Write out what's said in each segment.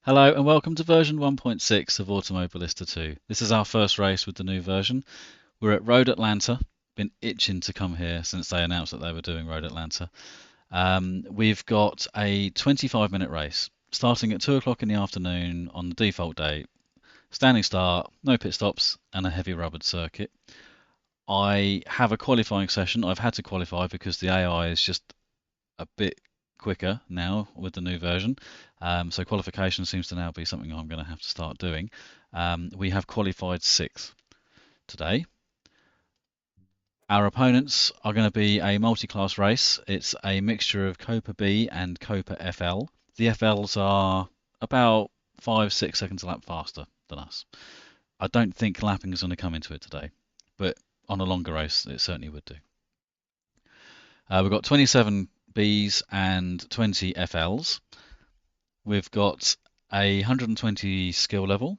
Hello and welcome to version 1.6 of Automobilista 2. This is our first race with the new version. We're at Road Atlanta. Been itching to come here since they announced that they were doing Road Atlanta. We've got a 25-minute race starting at 2 o'clock in the afternoon on the default day. Standing start, no pit stops, and a heavy rubbered circuit. I have a qualifying session. I've had to qualify because the AI is just a bit quicker now with the new version. So qualification seems to now be something I'm going to have to start doing. We have qualified 6th today. Our opponents are going to be a multi-class race. It's a mixture of COPA-B and COPA-FL. The FLs are about 5-6 seconds a lap faster than us. I don't think lapping is going to come into it today, but on a longer race it certainly would do. We've got 27 Bs and 20 FLs. We've got a 120 skill level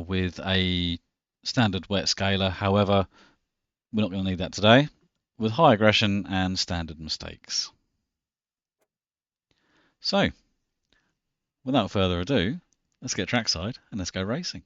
with a standard wet scaler. However, we're not going to need that today, with high aggression and standard mistakes. So, without further ado, let's get trackside and let's go racing.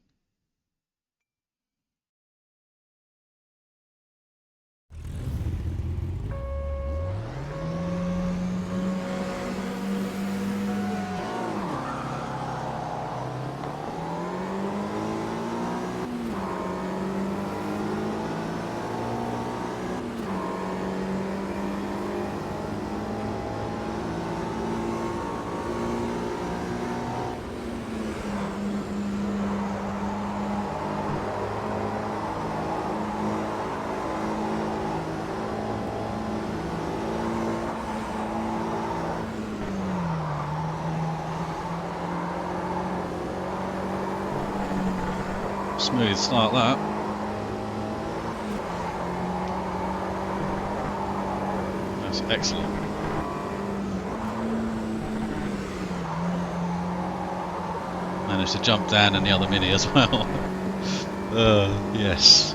Smooth start that. That's excellent. Managed to jump down in the other Mini as well. Yes.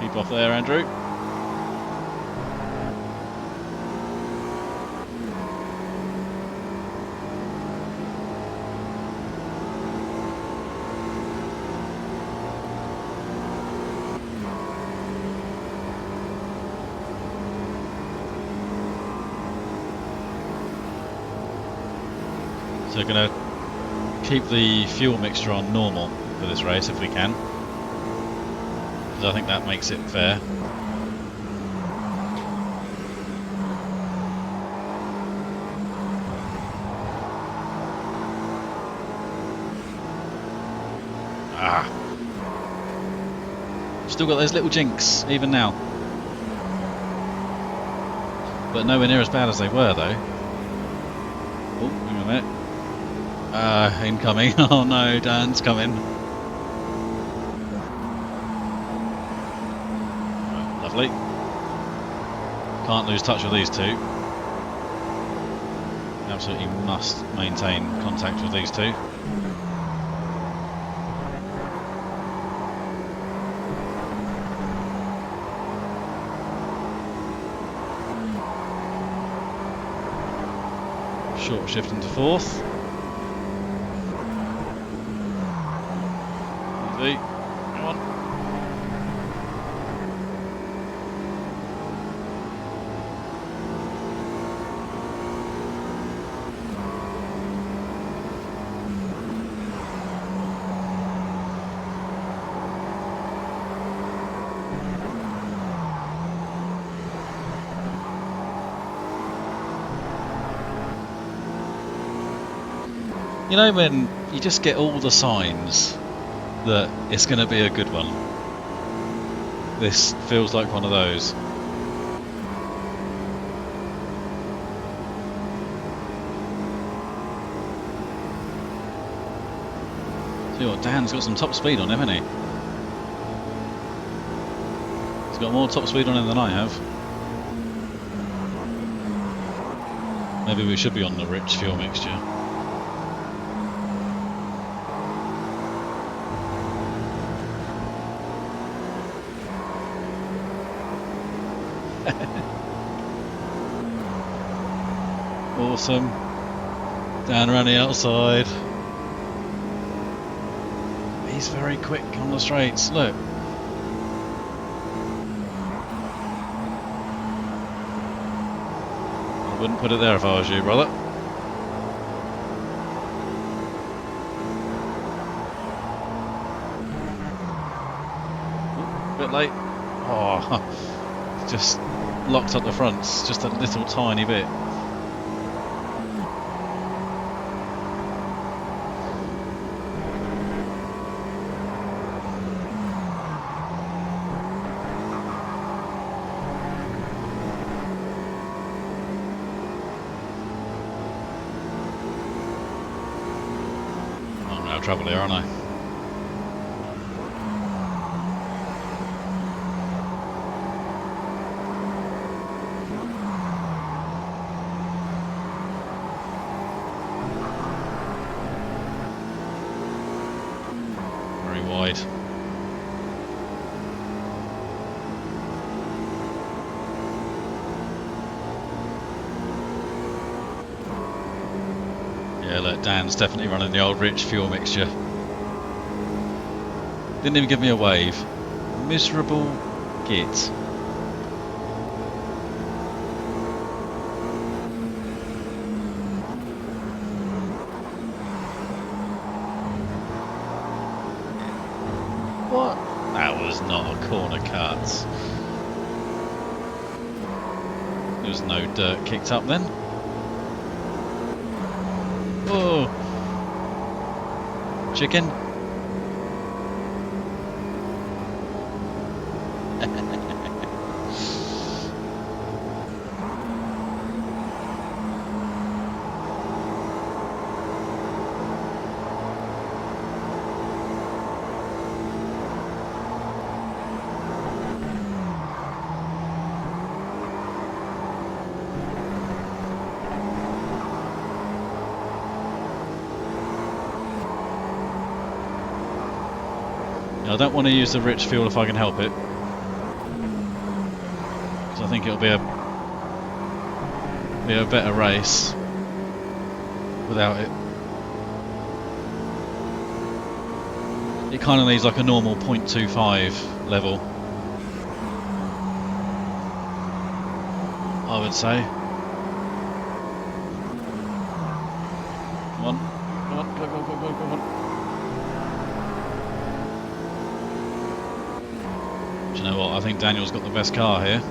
Keep off there, Andrew. So we're going to keep the fuel mixture on normal for this race if we can. I think that makes it fair. Still got those little jinks even now, but nowhere near as bad as they were though. Oh, hang on a minute. Incoming. Oh no, Dan's coming. Lovely. Can't lose touch with these two. Absolutely must maintain contact with these two. Short shift into 4th. Easy. Come on. You know when you just get all the signs that it's going to be a good one? This feels like one of those. See what, Dan's got some top speed on him, hasn't he? He's got more top speed on him than I have. Maybe we should be on the rich fuel mixture. Awesome. Down around the outside. He's very quick on the straights, look. I wouldn't put it there if I was you, brother. Ooh, a bit late. Oh, just locked up the fronts, just a little tiny bit. I'm out of trouble here, aren't I? Wide. Yeah, look, Dan's definitely running the old rich fuel mixture. Didn't even give me a wave. Miserable git. What? That was not a corner cut. There was no dirt kicked up then. Oh, chicken. I don't want to use the rich fuel if I can help it, because I think it'll be a better race without it. It kind of needs like a normal 0.25 level, I would say. Come on, come on, go, go, go, go, go on. Do you know what? I think Daniel's got the best car here.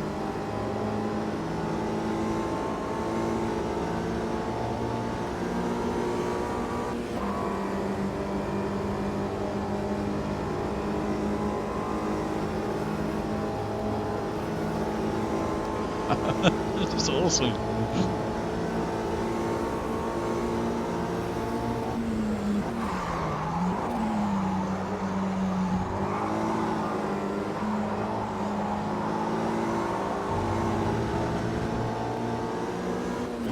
This is awesome.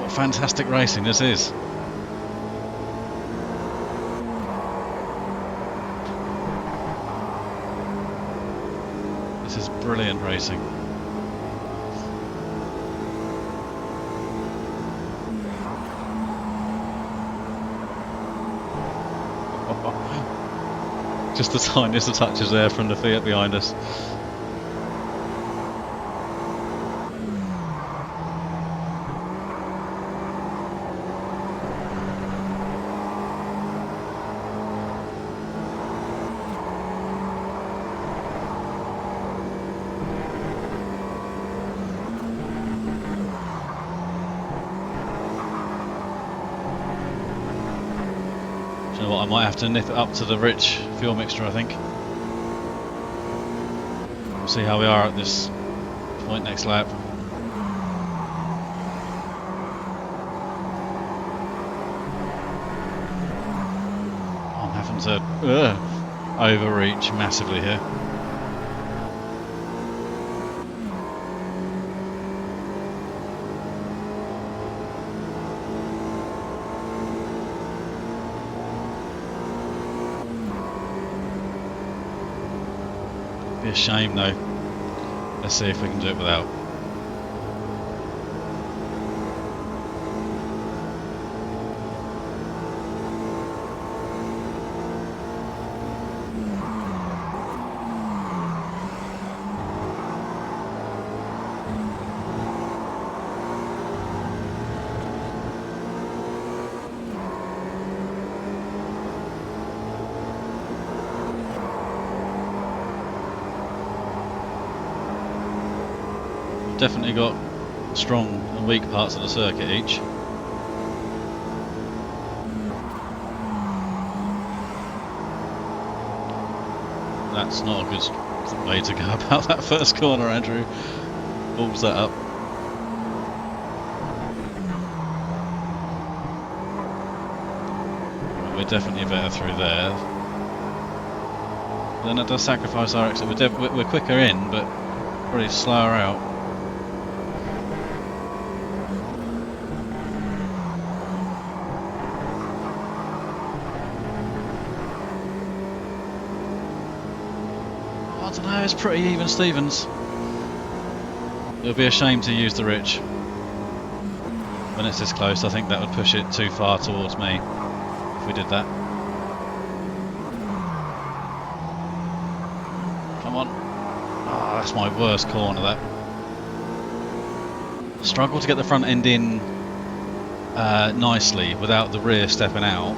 Fantastic racing this is. This is brilliant racing. Just the tiniest of touches there from the Fiat behind us. You know what, I might have to nip it up to the rich fuel mixture, I think. We'll see how we are at this point next lap. I'm having to overreach massively here. Be a shame though. Let's see if we can do it without. definitely got strong and weak parts of the circuit each. That's not a good way to go about that first corner, Andrew. Balls that up. We're definitely better through there. Then that does sacrifice our exit. We're quicker in, but probably slower out. I don't know, it's pretty even Stevens. It would be a shame to use the rich when it's this close. I think that would push it too far towards me if we did that. Come on. Ah, that's my worst corner, that. Struggle to get the front end in nicely without the rear stepping out,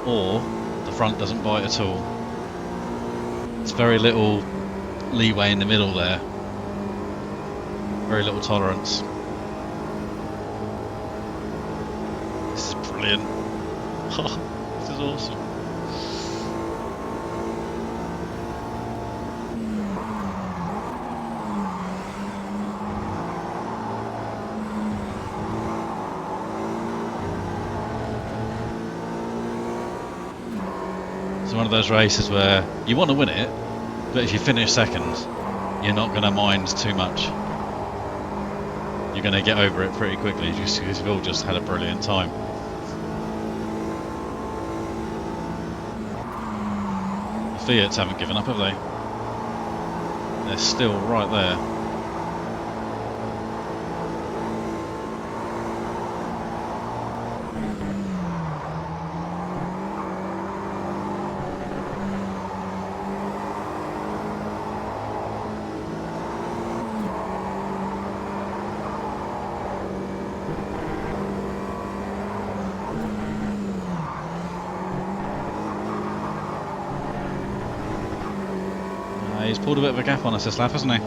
or the front doesn't bite at all. It's very little leeway in the middle there. Very little tolerance. This is brilliant. This is awesome. It's one of those races where you want to win it, but if you finish second, you're not going to mind too much. You're going to get over it pretty quickly just because you've all just had a brilliant time. The Fiats haven't given up, have they? They're still right there. He's pulled a bit of a gap on us this lap, hasn't he?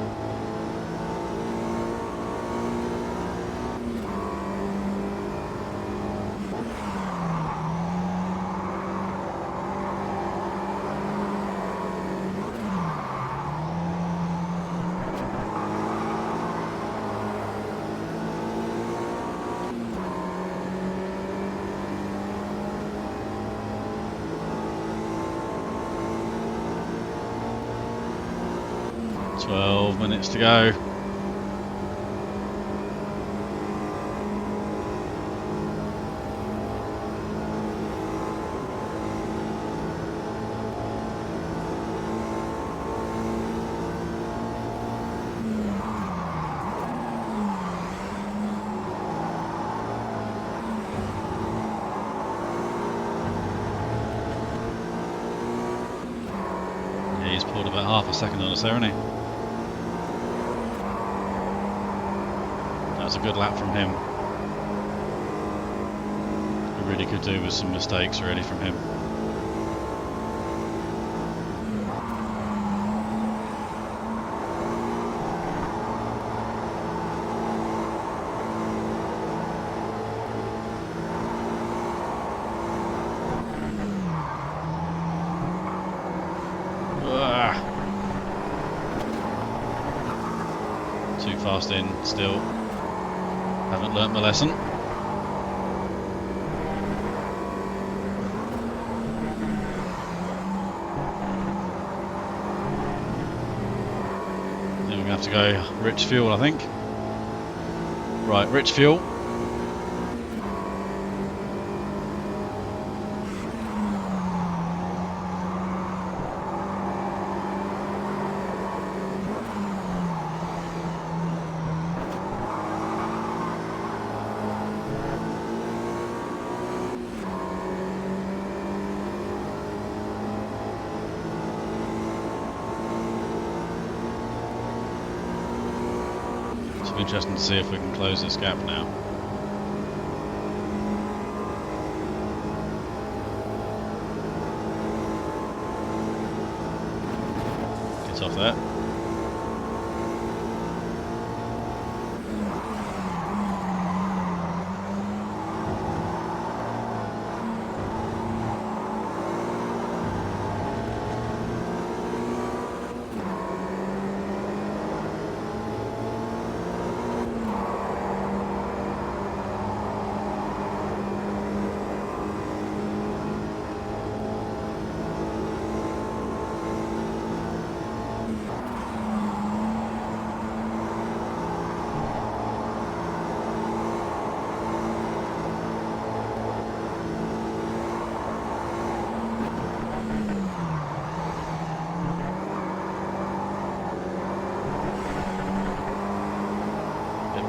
Minutes to go. Yeah, he's pulled about half a second on us there, hasn't he? That's a good lap from him. We really could do with some mistakes really from him. Too fast in still. Haven't learnt my lesson. Then we're going to have to go rich fuel, I think. Right, rich fuel. Interesting to see if we can close this gap now. Get off that.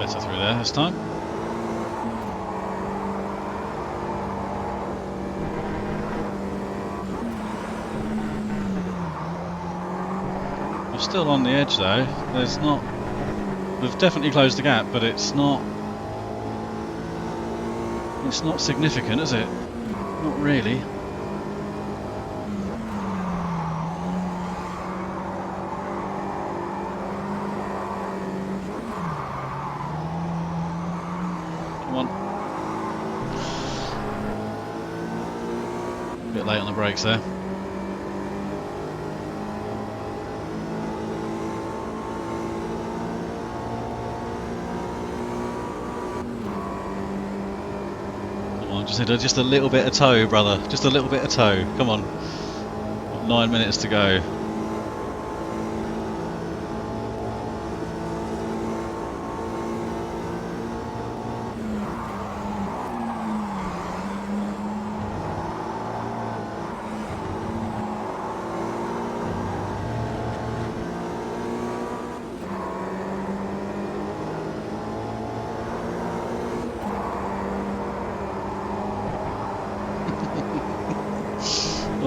better through there this time. We're still on the edge though. There's not. We've definitely closed the gap, but it's not. It's not significant, is it? Not really. Come on. A bit late on the brakes there. Just a little bit of toe, brother. Just a little bit of toe. Come on. 9 minutes to go.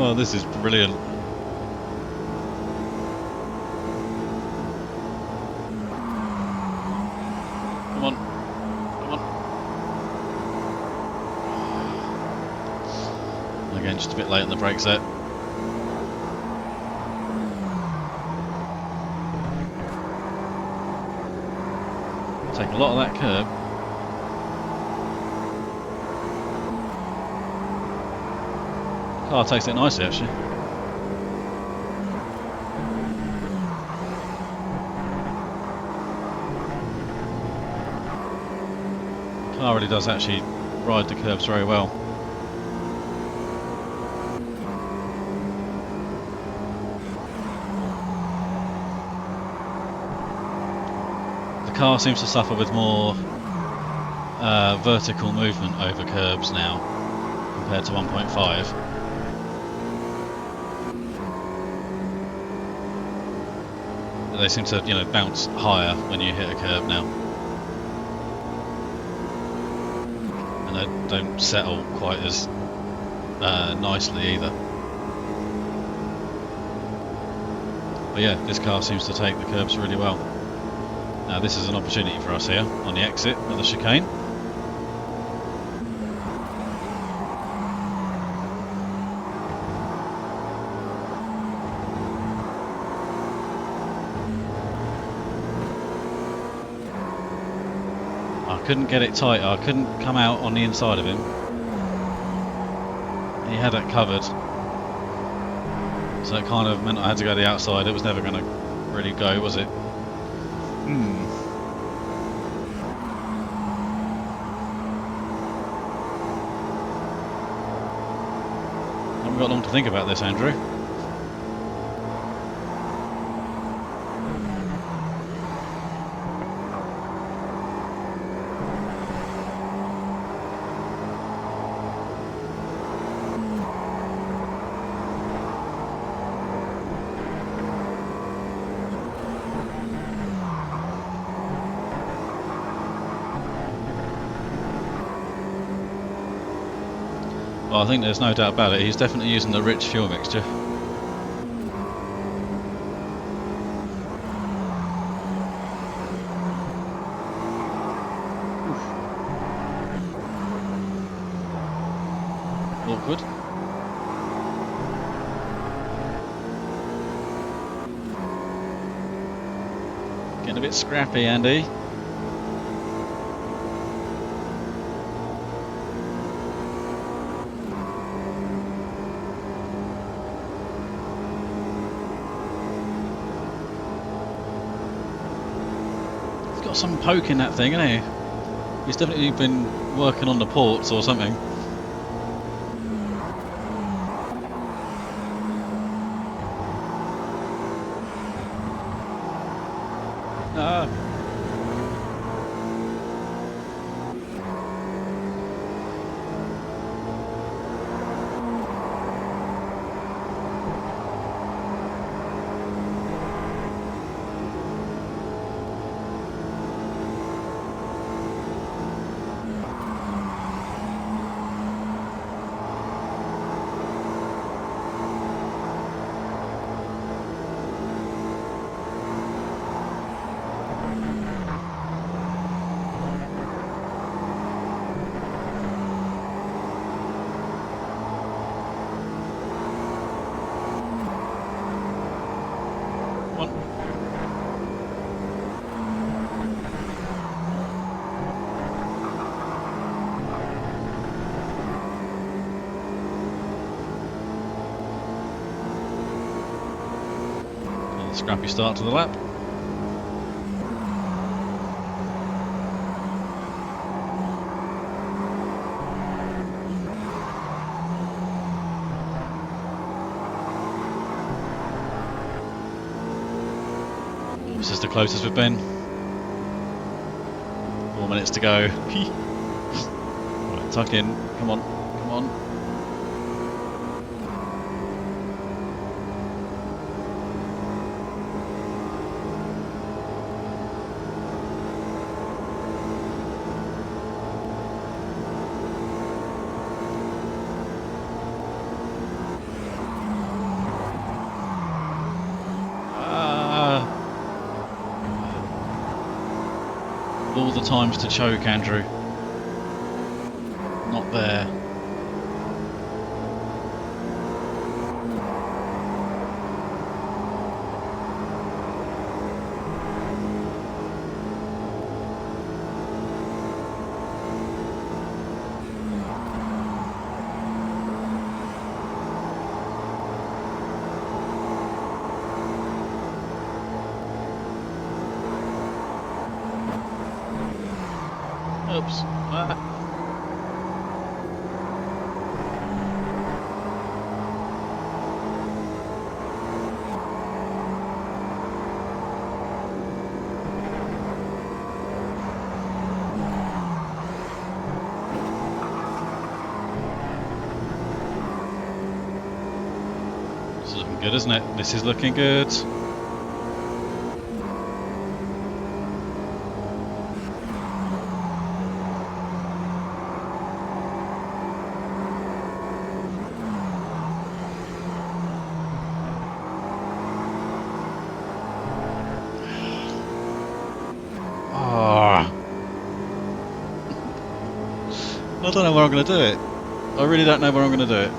Oh, this is brilliant. Come on. Come on. Again, just a bit late on the brakes there. Take a lot of that curb. Car takes it nicely actually. Car really does actually ride the curbs very well. The car seems to suffer with more vertical movement over curbs now compared to 1.5. They seem to, you know, bounce higher when you hit a curb now, and they don't settle quite as nicely either. But yeah, this car seems to take the curbs really well. Now this is an opportunity for us here on the exit of the chicane. I couldn't get it tight, I couldn't come out on the inside of him. He had it covered. So it kind of meant I had to go to the outside. It was never going to really go, was it? Haven't got long to think about this, Andrew. Well, I think there's no doubt about it, he's definitely using the rich fuel mixture. Awkward. Getting a bit scrappy, Andy. Got some poke in that thing, hasn't he? He's definitely been working on the ports or something. Scrappy start to the lap. This is the closest we've been. 4 minutes to go. Right, tuck in. Come on. Come on. All the times to choke, Andrew. Not there. Oops. Ah. This is looking good, isn't it? This is looking good. I don't know where I'm going to do it. I really don't know where I'm going to do it.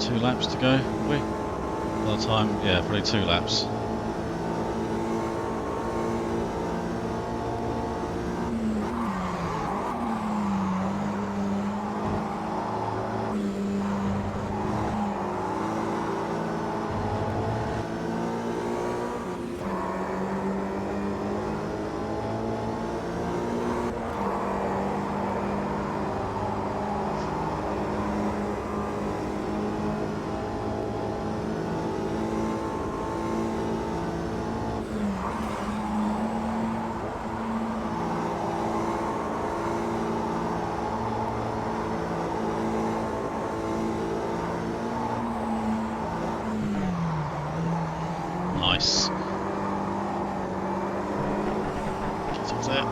Two laps to go, probably. By the time, yeah, probably 2 laps. Nice. Get up there.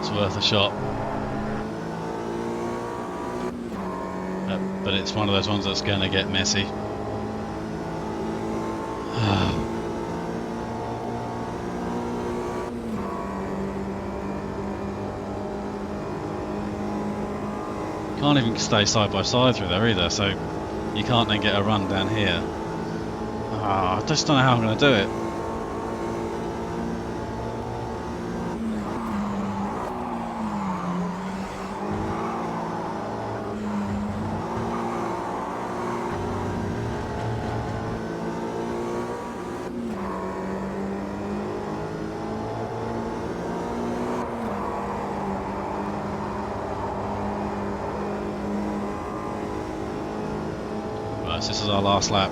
Worth a shot, but it's one of those ones that's going to get messy. Can't even stay side by side through there either, so you can't then get a run down here. I just don't know how I'm going to do it. This is our last lap.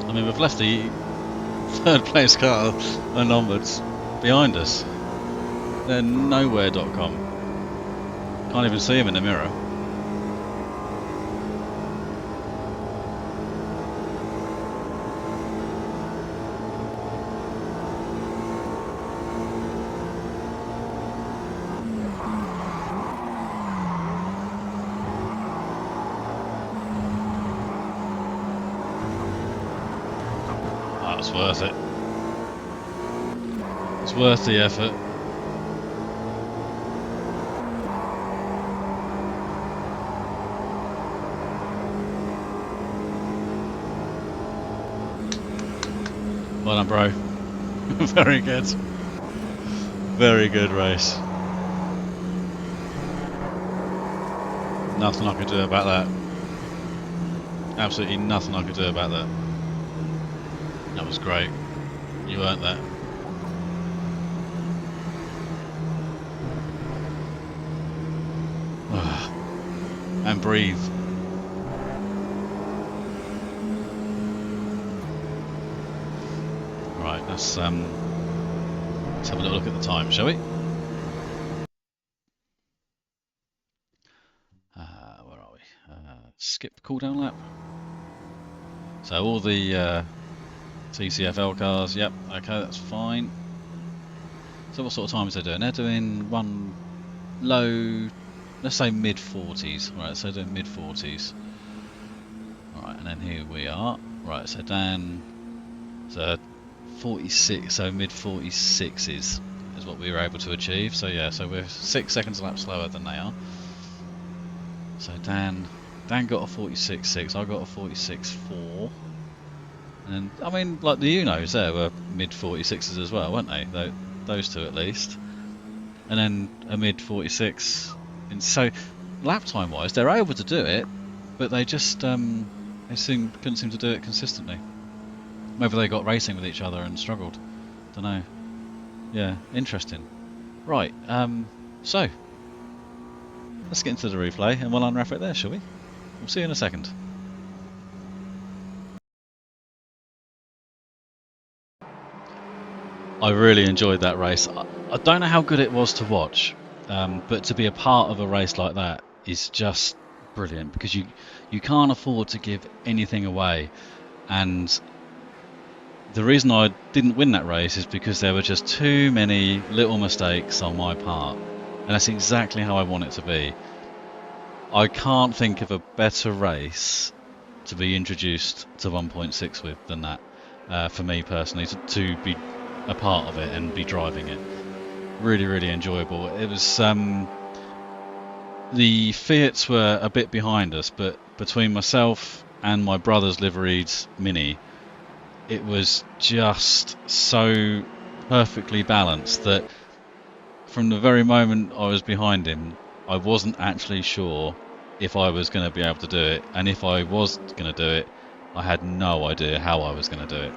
I mean, we've left the third place car and onwards behind us. They're nowhere.com. Can't even see them in the mirror. It's worth it. It's worth the effort. Well done, bro. Very good. Very good race. Nothing I could do about that. Absolutely nothing I could do about that. That was great. You earned that. And breathe. Right, let's have a little look at the time, shall we? Where are we? Skip cooldown lap. So all the TCFL cars, yep, okay, that's fine. So what sort of times are they doing? They're doing one low, let's say mid-40s. Right, so they're mid-40s. Alright, and then here we are. Right, so Dan, so 46, so mid-46s is what we were able to achieve. So yeah, so we're 6 seconds a lap slower than they are. So Dan got a 46.6, I got a 46.4. And I mean, like the Unos there were mid-46s as well, weren't they? Those two at least. And then a mid-46. And so, lap time wise, they're able to do it, but they just couldn't seem to do it consistently. Maybe they got racing with each other and struggled. Don't know. Yeah, interesting. Right, so let's get into the replay and we'll unwrap it there, shall we? We'll see you in a second. I really enjoyed that race. I don't know how good it was to watch, but to be a part of a race like that is just brilliant, because you can't afford to give anything away. And the reason I didn't win that race is because there were just too many little mistakes on my part, and that's exactly how I want it to be. I can't think of a better race to be introduced to 1.6 with than that, for me personally, to be a part of it and be driving it. Really, really enjoyable. It was the Fiats were a bit behind us, but between myself and my brother's liveried Mini, it was just so perfectly balanced that from the very moment I was behind him, I wasn't actually sure if I was going to be able to do it, and if I was going to do it, I had no idea how I was going to do it.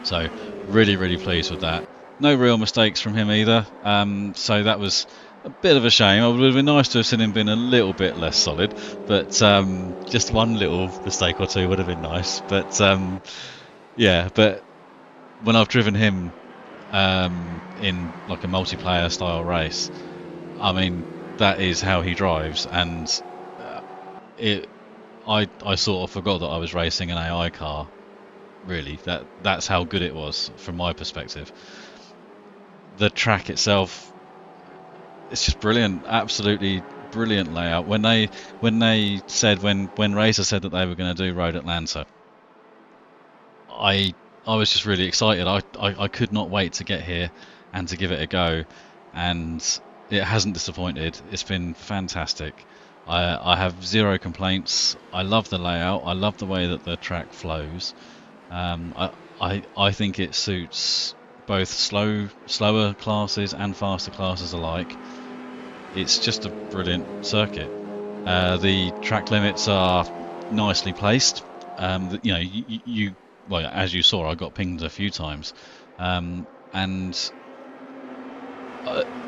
So really, really pleased with that. No real mistakes from him either, so that was a bit of a shame. It would have been nice to have seen him being a little bit less solid, but just one little mistake or two would have been nice. But yeah, but when I've driven him in like a multiplayer style race, I mean, that is how he drives, and I sort of forgot that I was racing an AI car. Really, that's how good it was from my perspective. The track itself, it's just brilliant, absolutely brilliant layout. When Racer said that they were going to do Road Atlanta, I was just really excited. I could not wait to get here and to give it a go, and it hasn't disappointed. It's been fantastic. I have zero complaints. I love the layout. I love the way that the track flows. I think it suits both slower classes and faster classes alike. It's just a brilliant circuit. The track limits are nicely placed. You know, well, as you saw, I got pinged a few times, and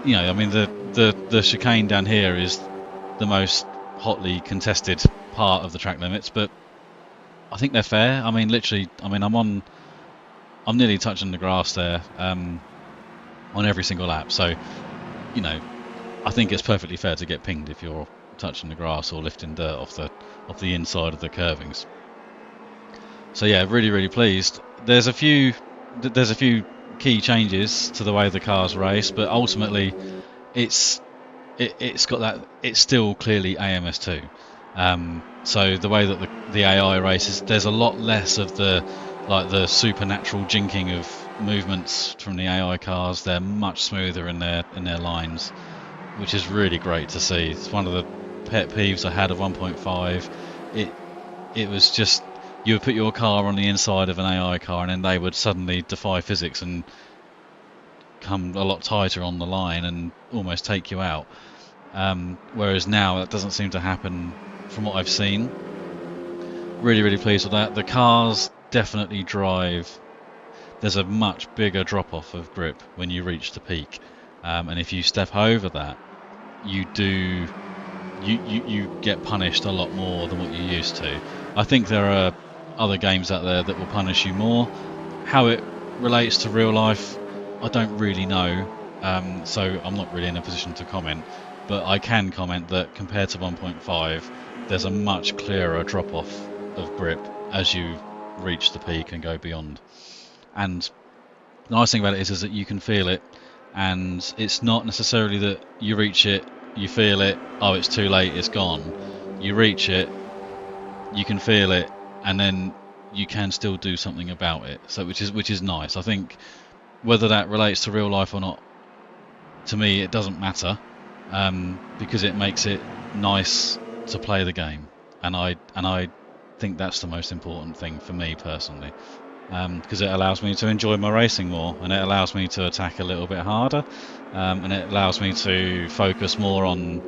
you know, I mean, the chicane down here is the most hotly contested part of the track limits, but I think they're fair. I mean, literally, I mean, I'm nearly touching the grass there on every single lap. So, you know, I think it's perfectly fair to get pinged if you're touching the grass or lifting dirt off the inside of the curvings. So yeah, really pleased. There's a few key changes to the way the cars race, but ultimately it's got that, it's still clearly AMS2. So the way that the AI races, there's a lot less of the supernatural jinking of movements from the AI cars. They're much smoother in their lines, which is really great to see. It's one of the pet peeves I had of 1.5. It was just, you would put your car on the inside of an AI car and then they would suddenly defy physics and come a lot tighter on the line and almost take you out. Whereas now that doesn't seem to happen from what I've seen. Really pleased with that. The cars definitely drive. There's a much bigger drop off of grip when you reach the peak, and if you step over that, you get punished a lot more than what you used to. I think there are other games out there that will punish you more. How it relates to real life, I don't really know, so I'm not really in a position to comment, but I can comment that compared to 1.5, there's a much clearer drop off of grip as you reach the peak and go beyond. And the nice thing about it is that you can feel it, and it's not necessarily that you reach it, you feel it, oh it's too late, it's gone. You reach it, you can feel it, and then you can still do something about it. So which is nice. I think whether that relates to real life or not, to me it doesn't matter, because it makes it nice to play the game, and I think that's the most important thing for me personally, because it allows me to enjoy my racing more, and it allows me to attack a little bit harder, and it allows me to focus more on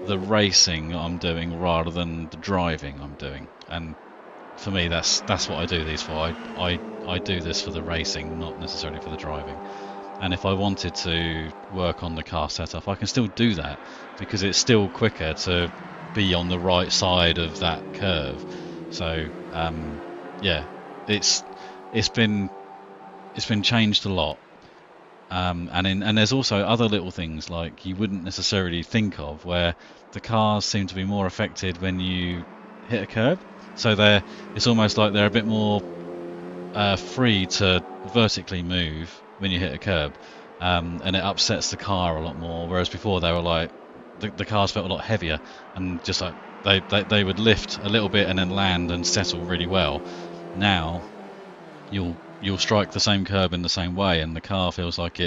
the racing I'm doing rather than the driving I'm doing. And for me, that's what I do these for. I do this for the racing, not necessarily for the driving. And if I wanted to work on the car setup, I can still do that, because it's still quicker to be on the right side of that curve. So yeah, it's been changed a lot. And there's also other little things like you wouldn't necessarily think of, where the cars seem to be more affected when you hit a curb. So it's almost like they're a bit more free to vertically move when you hit a curb, and it upsets the car a lot more. Whereas before they were like, the cars felt a lot heavier, and just like they would lift a little bit and then land and settle really well. Now you'll strike the same curb in the same way, and the car feels like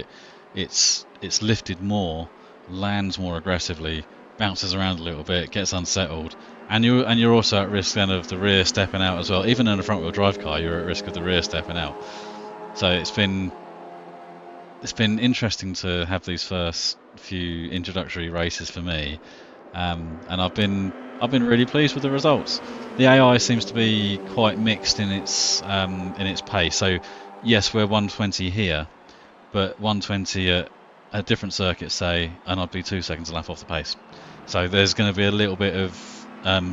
it's lifted more, lands more aggressively, bounces around a little bit, gets unsettled, and you're also at risk then of the rear stepping out as well. Even in a front wheel drive car, you're at risk of the rear stepping out. So it's been interesting to have these first few introductory races for me, and I've been really pleased with the results. The AI seems to be quite mixed in its pace. So yes, we're 120 here, but 120 at a different circuit, say, and I'd be 2 seconds a lap off the pace. So there's going to be a little bit of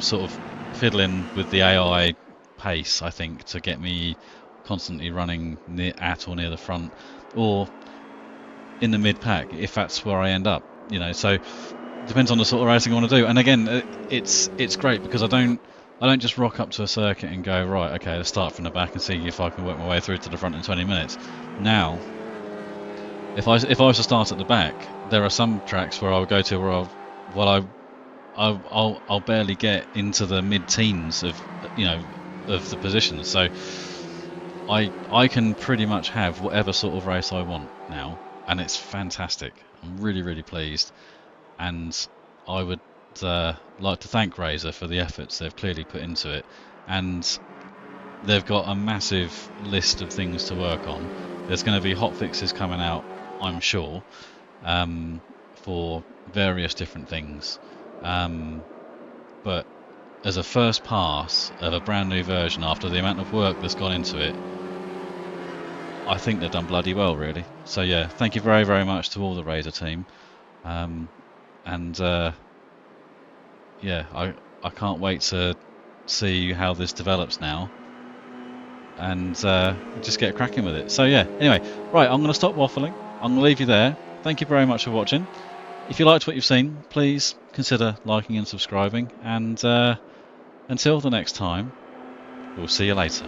sort of fiddling with the AI pace, I think, to get me constantly running at or near the front, or in the mid pack if that's where I end up. So depends on the sort of racing I want to do. And again, it's great because I don't just rock up to a circuit and go, right, okay, let's start from the back and see if I can work my way through to the front in 20 minutes. Now, if I was to start at the back, there are some tracks where I would go to where I'll barely get into the mid-teens of the positions. So I can pretty much have whatever sort of race I want now, and it's fantastic. I'm really pleased. And I would like to thank Razer for the efforts they've clearly put into it, and they've got a massive list of things to work on. There's going to be hot fixes coming out, I'm sure, for various different things, but as a first pass of a brand new version after the amount of work that's gone into it, I think they've done bloody well, really. So yeah, thank you very much to all the Razer team. And yeah, I can't wait to see how this develops now, and just get cracking with it. So yeah, anyway, right, I'm going to stop waffling. I'm going to leave you there. Thank you very much for watching. If you liked what you've seen, please consider liking and subscribing, and until the next time, we'll see you later.